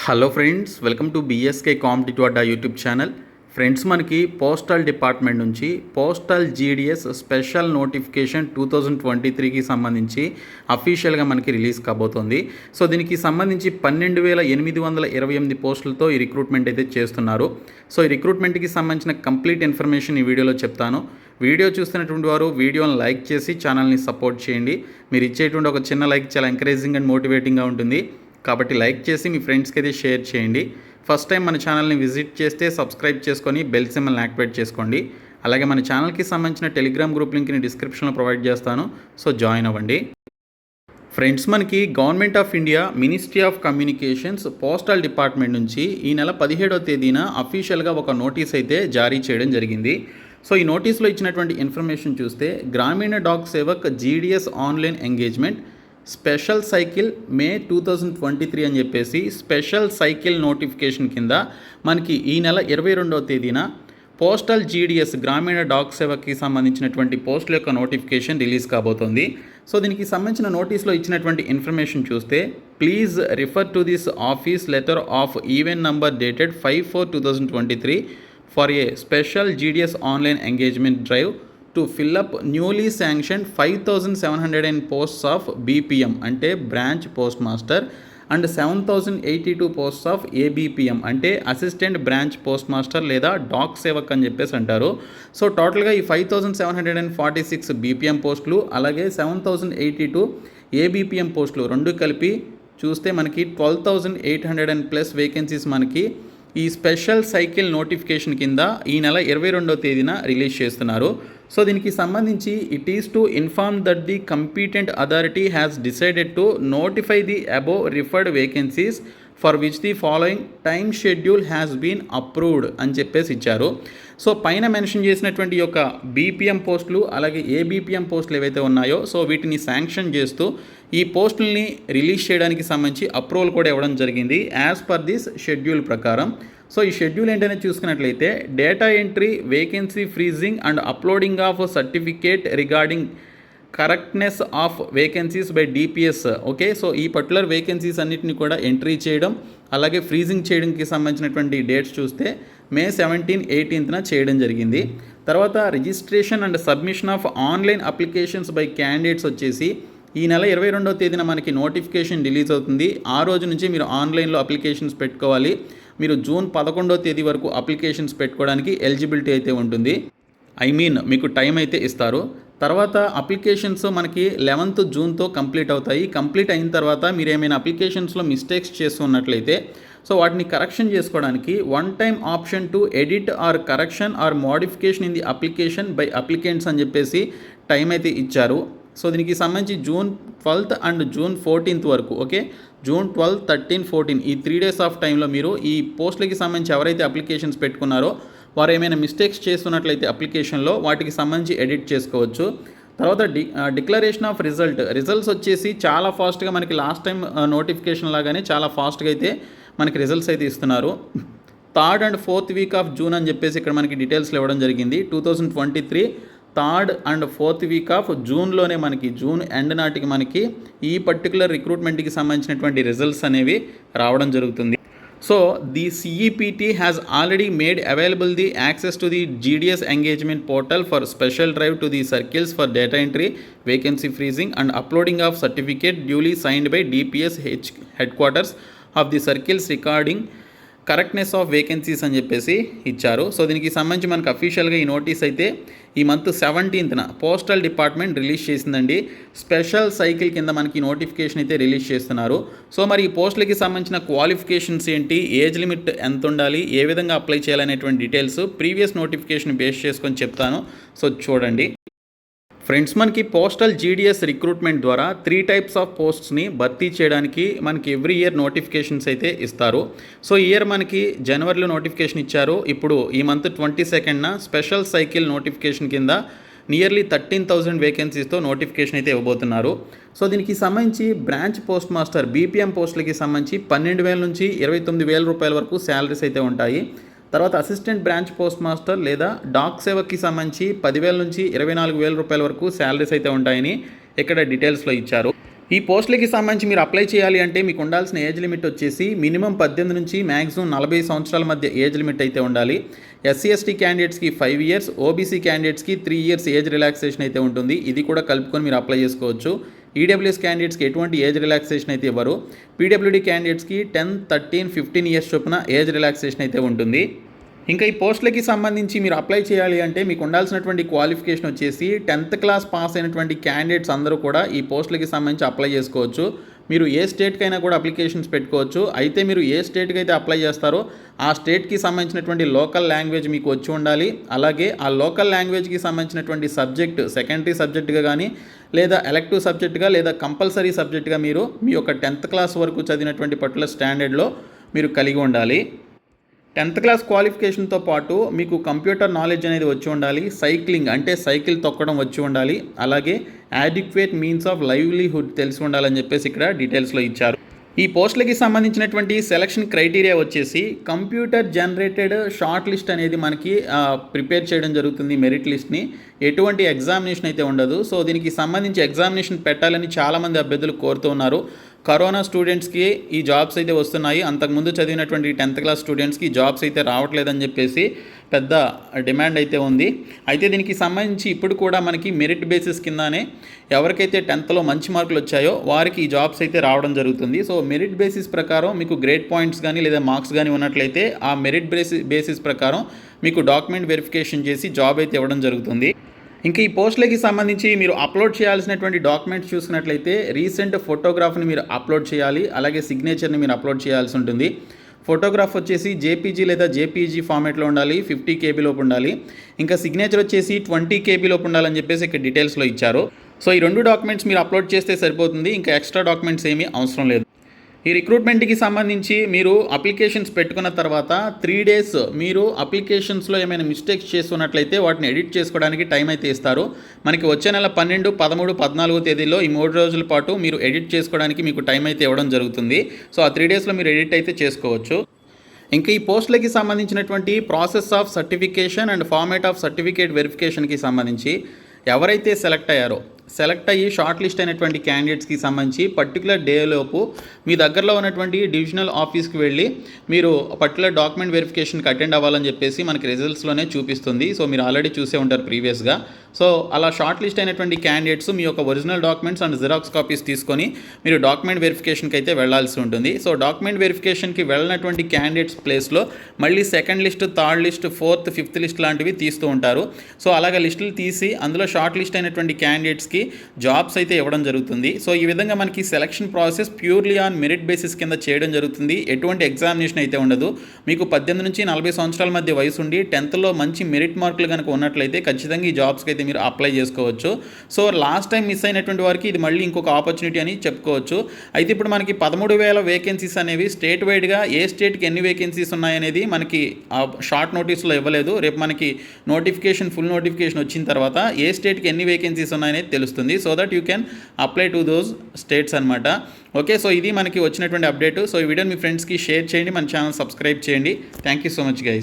Hello friends, welcome to BSK competitive Adda YouTube channel. Friends, మనకి postal department నుంచి postal GDS special notification 2023కి సంబంధించి అఫీషియల్గా మనకి release కాబోతోంది. సో దీనికి సంబంధించి 12,828 పోస్టులతో ఈ రిక్రూట్మెంట్ అయితే చేస్తున్నారు. సో ఈ రిక్రూట్మెంట్కి సంబంధించిన కంప్లీట్ ఇన్ఫర్మేషన్ ఈ వీడియోలో చెప్తాను. వీడియో చూస్తున్నటువంటి వారు వీడియోని లైక్ చేసి ఛానల్ని సపోర్ట్ చేయండి. మీరు ఇచ్చేటువంటి ఒక చిన్న లైక్ చాలా ఎంకరేజింగ్ అండ్ మోటివేటింగ్గా ఉంటుంది. కాబట్టి లైక్ చేసి మీ ఫ్రెండ్స్కి అయితే షేర్ చేయండి. ఫస్ట్ టైం మన ఛానల్ని విజిట్ చేస్తే సబ్స్క్రైబ్ చేసుకొని బెల్ సింబల్ని యాక్టివేట్ చేసుకోండి. అలాగే మన ఛానల్కి సంబంధించిన టెలిగ్రామ్ గ్రూప్ లింక్ని డిస్క్రిప్షన్లో ప్రొవైడ్ చేస్తాను. సో జాయిన్ అవ్వండి. ఫ్రెండ్స్, మనకి government of India ministry of communications postal department నుంచి ఈ నెల 17వ తేదీన అఫీషియల్గా ఒక నోటీస్ అయితే జారీ చేయడం జరిగింది. సో ఈ నోటీస్లో ఇచ్చినటువంటి ఇన్ఫర్మేషన్ చూస్తే గ్రామీణ Dak Sevak GDS online engagement special cycle May 2023 అని చెప్పేసి స్పెషల్ సైకిల్ నోటిఫికేషన్ కింద మనకి ఈ నెల 22వ తేదీన పోస్టల్ జీడిఎస్ గ్రామీణ డాక్ సేవకి సంబంధించినటువంటి పోస్టుల యొక్క నోటిఫికేషన్ రిలీజ్ కాబోతోంది. సో దీనికి సంబంధించిన నోటీస్లో ఇచ్చినటువంటి ఇన్ఫర్మేషన్ చూస్తే please refer to this office letter of event number dated 5/4/2023 for a special GDS online engagement drive to fill up newly sanction 5,700 posts of BPM అంటే branch post master and 7,082 posts of ABPM అంటే assistant branch post master లేదా డాక్ సేవక్ అని చెప్పేసి అంటారు. So టోటల్గా ఈ 5,746 BPM పోస్టులు అలాగే 7,082 ఏబీపీఎం పోస్టులు రెండు కలిపి చూస్తే మనకి 12,800+ వేకెన్సీస్ మనకి ఈ స్పెషల్ సైకిల్ నోటిఫికేషన్ కింద ఈ నెల 22వ తేదీన రిలీజ్ చేస్తున్నారు. సో దీనికి సంబంధించి it is to inform that the competent authority has decided to notify the above referred vacancies for which the following time schedule has been approved అని చెప్పేసి ఇచ్చారు. సో పైన మెన్షన్ చేసినటువంటి యొక్క బీపీఎం పోస్టులు అలాగే ఏబీపీఎం పోస్టులు ఏవైతే ఉన్నాయో సో వీటిని శాంక్షన్ చేస్తూ ఈ పోస్టుల్ని రిలీజ్ చేయడానికి సంబంధించి అప్రూవల్ కూడా ఇవ్వడం జరిగింది యాజ్ పర్ దిస్ షెడ్యూల్ ప్రకారం. సో ఈ షెడ్యూల్ ఏంటనే చూసుకున్నట్లయితే data entry, vacancy freezing and uploading of certificate regarding correctness of vacancies by DPS. Okay, so ఈ పర్టికులర్ వేకెన్సీస్ అన్నిటిని కూడా ఎంట్రీ చేయడం అలాగే ఫ్రీజింగ్ చేయడానికి సంబంధించినటువంటి డేట్స్ చూస్తే మే 17, 18న చేయడం జరిగింది. తర్వాత registration and submission of online applications by candidates వచ్చేసి ఈ నెల 22వ తేదీన మనకి నోటిఫికేషన్ రిలీజ్ అవుతుంది. ఆ రోజు నుంచి మీరు ఆన్లైన్లో అప్లికేషన్స్ పెట్టుకోవాలి. మీరు జూన్ 11వ తేదీ వరకు అప్లికేషన్స్ పెట్టుకోవడానికి ఎలిజిబిలిటీ అయితే ఉంటుంది. మీకు టైం అయితే ఇస్తారు. తర్వాత అప్లికేషన్స్ మనకి 11th జూన్తో కంప్లీట్ అవుతాయి. కంప్లీట్ అయిన తర్వాత మీరు ఏమైనా అప్లికేషన్స్లో మిస్టేక్స్ చేస్తున్నట్లయితే సో వాటిని కరెక్షన్ చేసుకోవడానికి one time option to edit or correction or modification in the application by applicants అని చెప్పేసి టైం అయితే ఇచ్చారు. సో దీనికి సంబంధించి June 12th and June 14th వరకు, ఓకే, జూన్ 12, 13, 14 ఈ 3 days ఆఫ్ టైంలో మీరు ఈ పోస్టులకి సంబంధించి ఎవరైతే అప్లికేషన్స్ పెట్టుకున్నారో వారు ఏమైనా మిస్టేక్స్ చేస్తున్నట్లయితే అప్లికేషన్లో వాటికి సంబంధించి ఎడిట్ చేసుకోవచ్చు. తర్వాత డిక్లరేషన్ ఆఫ్ రిజల్ట్స్ వచ్చేసి చాలా ఫాస్ట్గా మనకి లాస్ట్ టైం నోటిఫికేషన్ లాగానే చాలా ఫాస్ట్గా అయితే మనకి రిజల్ట్స్ అయితే ఇస్తున్నారు. 3rd and 4th week off June అని చెప్పేసి ఇక్కడ మనకి డీటెయిల్స్లో ఇవ్వడం జరిగింది. 2023 3rd and 4th week off జూన్లోనే మనకి జూన్ ఎండ్ నాటికి మనకి ఈ పర్టికులర్ రిక్రూట్మెంట్కి సంబంధించినటువంటి రిజల్ట్స్ అనేవి రావడం జరుగుతుంది. So the CEPT has already made available the access to the GDS engagement portal for special drive to the circles for data entry, vacancy freezing and uploading of certificate duly signed by DPS head quarters of the circles recording correctness of vacancies అని చెప్పేసి ఇచ్చారు. So దీనికి సంబంధించి మనకు అఫీషియల్గా ఈ notice అయితే ఈ month 17th postal department release చేసిందండి. స్పెషల్ సైకిల్ కింద మనకి నోటిఫికేషన్ అయితే రిలీజ్ చేస్తున్నారు. సో మరి ఈ పోస్టులకి సంబంధించిన క్వాలిఫికేషన్స్ ఏంటి, ఏజ్ లిమిట్ ఎంత ఉండాలి, ఏ విధంగా అప్లై చేయాలనేటువంటి డీటెయిల్స్ ప్రీవియస్ నోటిఫికేషన్ బేస్ చేసుకొని చెప్తాను. సో చూడండి ఫ్రెండ్స్, మనకి పోస్టల్ జీడిఎస్ రిక్రూట్మెంట్ ద్వారా 3 types ఆఫ్ పోస్ట్స్ని భర్తీ చేయడానికి మనకి ఎవ్రీ ఇయర్ నోటిఫికేషన్స్ అయితే ఇస్తారు. సో ఈ ఇయర్ మనకి జనవరిలో నోటిఫికేషన్ ఇచ్చారు. ఇప్పుడు ఈ month 22nd special cycle notification కింద నియర్లీ 13,000 వేకెన్సీస్తో నోటిఫికేషన్ అయితే ఇవ్వబోతున్నారు. సో దీనికి సంబంధించి బ్రాంచ్ పోస్ట్ మాస్టర్ బీపీఎం పోస్టులకి సంబంధించి 12,000 నుంచి 29,000 రూపాయల వరకు శాలరీస్ అయితే ఉంటాయి. తర్వాత అసిస్టెంట్ బ్రాంచ్ పోస్ట్ మాస్టర్ లేదా డాక్ సేవకి సంబంధించి 10,000 నుంచి 24,000 రూపాయల వరకు శాలరీస్ అయితే ఉంటాయని ఇక్కడ డీటెయిల్స్లో ఇచ్చారు. ఈ పోస్టులకి సంబంధించి మీరు అప్లై చేయాలి అంటే మీకు ఉండాల్సిన ఏజ్ లిమిట్ వచ్చేసి మినిమం 18 నుంచి మ్యాక్సిమం 40 సంవత్సరాల మధ్య ఏజ్ లిమిట్ అయితే ఉండాలి. ఎస్సీ ఎస్టీ క్యాండిడేట్స్కి 5 ఇయర్స్, ఓబీసీ క్యాండిడేట్స్కి 3 ఇయర్స్ ఏజ్ రిలాక్సేషన్ అయితే ఉంటుంది. ఇది కూడా కలుపుకొని మీరు అప్లై చేసుకోవచ్చు. ఈడబ్ల్యూఎస్ క్యాండిడేట్స్కి ఎటువంటి ఏజ్ రిలాక్సేషన్ అయితే ఇవ్వరు. పీడబ్ల్యూడీ క్యాండిడేట్స్కి 10, 13, 15 ఇయర్స్ చొప్పున ఏజ్ రిలాక్సేషన్ అయితే ఉంటుంది. ఇంకా ఈ పోస్టులకి సంబంధించి మీరు అప్లై చేయాలి అంటే మీకు ఉండాల్సినటువంటి క్వాలిఫికేషన్ వచ్చేసి 10th క్లాస్ పాస్ అయినటువంటి క్యాండిడేట్స్ అందరూ కూడా ఈ పోస్టులకి సంబంధించి అప్లై చేసుకోవచ్చు. మీరు ఏ స్టేట్కైనా కూడా అప్లికేషన్స్ పెట్టుకోవచ్చు. అయితే మీరు ఏ స్టేట్కి అయితే అప్లై చేస్తారో ఆ స్టేట్కి సంబంధించినటువంటి లోకల్ లాంగ్వేజ్ మీకు వచ్చి ఉండాలి. అలాగే ఆ లోకల్ లాంగ్వేజ్కి సంబంధించినటువంటి సబ్జెక్ట్ సెకండరీ సబ్జెక్ట్గా కానీ లేదా ఎలెక్టివ్ సబ్జెక్ట్గా లేదా కంపల్సరీ సబ్జెక్ట్గా మీరు మీ యొక్క 10th క్లాస్ వరకు చదివినటువంటి పర్టికులర్ స్టాండర్డ్లో మీరు కలిగి ఉండాలి. 10th క్లాస్ క్వాలిఫికేషన్తో పాటు మీకు కంప్యూటర్ నాలెడ్జ్ అనేది వచ్చి ఉండాలి. సైక్లింగ్ అంటే సైకిల్ తొక్కడం వచ్చి ఉండాలి. అలాగే యాడిక్వేట్ మీన్స్ ఆఫ్ లైవ్లీహుడ్ తెలిసి ఉండాలని చెప్పేసి ఇక్కడ డీటెయిల్స్లో ఇచ్చారు. ఈ పోస్టులకి సంబంధించినటువంటి సెలక్షన్ క్రైటీరియా వచ్చేసి కంప్యూటర్ జనరేటెడ్ షార్ట్ లిస్ట్ అనేది మనకి ప్రిపేర్ చేయడం జరుగుతుంది. మెరిట్ లిస్ట్ని ఎటువంటి ఎగ్జామినేషన్ అయితే ఉండదు. సో దీనికి సంబంధించి ఎగ్జామినేషన్ పెట్టాలని చాలామంది అభ్యర్థులు కోరుతూ ఉన్నారు. కరోనా స్టూడెంట్స్కి ఈ జాబ్స్ అయితే వస్తున్నాయి. అంతకుముందు చదివినటువంటి 10th క్లాస్ స్టూడెంట్స్కి జాబ్స్ అయితే రావట్లేదని చెప్పేసి పెద్ద డిమాండ్ అయితే ఉంది. అయితే దీనికి సంబంధించి ఇప్పుడు కూడా మనకి మెరిట్ బేసిస్ కిందనే ఎవరికైతే 10thలో మంచి మార్కులు వచ్చాయో వారికి ఈ జాబ్స్ అయితే రావడం జరుగుతుంది. సో మెరిట్ బేసిస్ ప్రకారం మీకు గ్రేడ్ పాయింట్స్ కానీ లేదా మార్క్స్ కానీ ఉన్నట్లయితే ఆ మెరిట్ బేసిస్ ప్రకారం మీకు డాక్యుమెంట్ వెరిఫికేషన్ చేసి జాబ్ అయితే ఇవ్వడం జరుగుతుంది. ఇంకా ఈ పోస్టులకి సంబంధించి మీరు అప్లోడ్ చేయాల్సినటువంటి డాక్యుమెంట్స్ చూసినట్లయితే రీసెంట్ ఫోటోగ్రాఫ్ని మీరు అప్లోడ్ చేయాలి. అలాగే సిగ్నేచర్ని మీరు అప్లోడ్ చేయాల్సి ఉంటుంది. ఫోటోగ్రాఫ్ వచ్చేసి జేపీజీ లేదా జేపీజీ ఫార్మేట్లో ఉండాలి. 50 KB లోపు ఉండాలి. ఇంకా సిగ్నేచర్ వచ్చేసి 20 KB లోపు ఉండాలని చెప్పేసి ఇక్కడ డీటెయిల్స్లో ఇచ్చారు. సో ఈ 2 డాక్యుమెంట్స్ మీరు అప్లోడ్ చేస్తే సరిపోతుంది. ఇంకా ఎక్స్ట్రా డాక్యుమెంట్స్ ఏమీ అవసరం లేదు. ఈ రిక్రూట్మెంట్కి సంబంధించి మీరు అప్లికేషన్స్ పెట్టుకున్న తర్వాత 3 days మీరు అప్లికేషన్స్లో ఏమైనా మిస్టేక్స్ చేస్తున్నట్లయితే వాటిని ఎడిట్ చేసుకోవడానికి టైం అయితే ఇస్తారు. మనకి వచ్చే నెల 12, 13, 14 తేదీలో ఈ 3 రోజుల పాటు మీరు ఎడిట్ చేసుకోవడానికి మీకు టైం అయితే ఇవ్వడం జరుగుతుంది. సో ఆ 3 daysలో మీరు ఎడిట్ అయితే చేసుకోవచ్చు. ఇంకా ఈ పోస్టులకి సంబంధించినటువంటి process of certification and format of certificate వెరిఫికేషన్కి సంబంధించి ఎవరైతే సెలెక్ట్ అయ్యి షార్ట్ లిస్ట్ అయినటువంటి క్యాండిడేట్స్కి సంబంధించి పర్టికులర్ డేలోపు మీ దగ్గరలో ఉన్నటువంటి డివిజనల్ ఆఫీస్కి వెళ్ళి మీరు పర్టికులర్ డాక్యుమెంట్ వెరిఫికేషన్కి అటెండ్ అవ్వాలని చెప్పేసి మనకి రిజల్ట్స్లోనే చూపిస్తుంది. సో మీరు ఆల్రెడీ చూసే ఉంటారు ప్రీవియస్గా. సో అలా షార్ట్ లిస్ట్ అయినటువంటి క్యాండిడేట్స్ మీ యొక్క original documents and xerox copies తీసుకొని మీరు డాక్యుమెంట్ వెరిఫికేషన్కి అయితే వెళ్లాల్సి ఉంటుంది. సో డాక్యుమెంట్ వెరిఫికేషన్కి వెళ్ళినటువంటి క్యాండిడేట్స్ ప్లేస్లో మళ్ళీ second list, third list, 4th, 5th list లాంటివి తీస్తూ ఉంటారు. సో అలాగే లిస్టులు తీసి అందులో షార్ట్ లిస్ట్ అయినటువంటి క్యాండిడేట్స్కి జాబ్స్ అయితే ఇవ్వడం జరుగుతుంది. సో ఈ విధంగా మనకి selection process purely on merit basis కింద చేయడం జరుగుతుంది. ఎటువంటి ఎగ్జామినేషన్ అయితే ఉండదు. మీకు 18 నుంచి 40 సంవత్సరాల మధ్య వయసు ఉండి 10thలో మంచి మెరిట్ మార్కులు కనుక ఉన్నట్లయితే ఖచ్చితంగా ఈ జాబ్స్కి అయితే మీరు అప్లై చేసుకోవచ్చు. సో లాస్ట్ టైం మిస్ అయినటువంటి వారికి ఇది మళ్ళీ ఇంకొక ఆపర్చునిటీ అని చెప్పుకోవచ్చు. అయితే ఇప్పుడు మనకి 13,000 వేకెన్సీస్ అనేవి స్టేట్ వైడ్గా ఏ స్టేట్కి ఎన్ని వేకెన్సీస్ ఉన్నాయనేది మనకి షార్ట్ నోటీస్లో ఇవ్వలేదు. రేపు మనకి ఫుల్ నోటిఫికేషన్ వచ్చిన తర్వాత ఏ స్టేట్కి ఎన్ని వేకెన్సీస్ ఉన్నాయనేది తెలుస్తుంది. So that you can apply to those states అనమాట. ఓకే, సో ఇది మనకి వచ్చినటువంటి అప్డేట్. సో ఈ వీడియోని మీ ఫ్రెండ్స్కి షేర్ చేయండి, మన ఛానల్ సబ్స్క్రైబ్ చేయండి. Thank you so much guys.